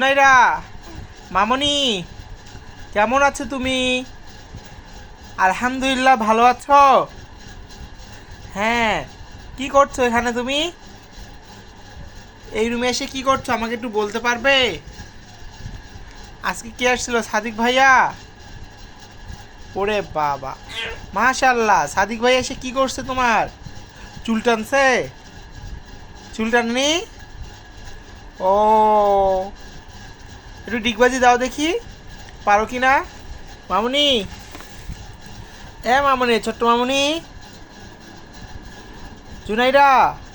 নাইরা মামনি, কেমন আছো তুমি? আলহামদুলিল্লাহ, ভালো আছো? হ্যাঁ। কি করছো এখানে তুমি? এই রুমে এসে কি করছো আমাকে একটু বলতে পারবে? আজকে কে আসছিল, সাদিক ভাইয়া? ওরে বাবা, মাশাল্লাহ, সাদিক ভাইয়া এসে কি করছে তোমার? চুল টানছে? চুল টাননি? ও, একটু ডিগবাজি দাও দেখি, পারো কি না? মামুনি, এ মামুনি, ছোট্ট মামুনি, জুনাইরা,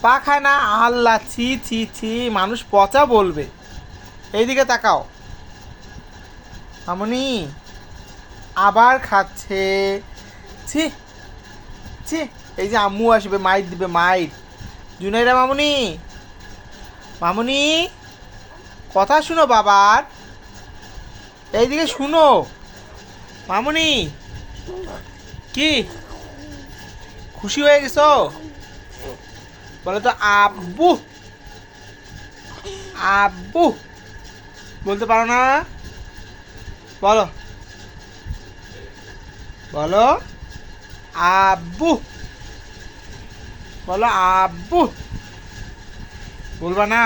পা খায় না? আল্লাহ, ছি ছি ছি, মানুষ পচা বলবে। এইদিকে তাকাও মামুনি, আবার খাচ্ছে। ছি ছি, এই যে আম্মু আসবে, মাইর দিবে, মাইর। জুনাইরা মামুনি, মামুনি, কথা শুনো বাবার, এইদিকে শুনো। মামুনি, কি খুশি হয়ে গেছো? বলে তো আব্বু, আব্বু বলতে পারো না? বলো, বলো আব্বু, বলো আব্বু। বলবা না?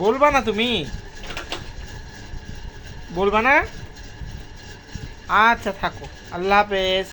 বলবা না তুমি? বলবা না? আচ্ছা থাকো, আল্লাহ হাফেজ।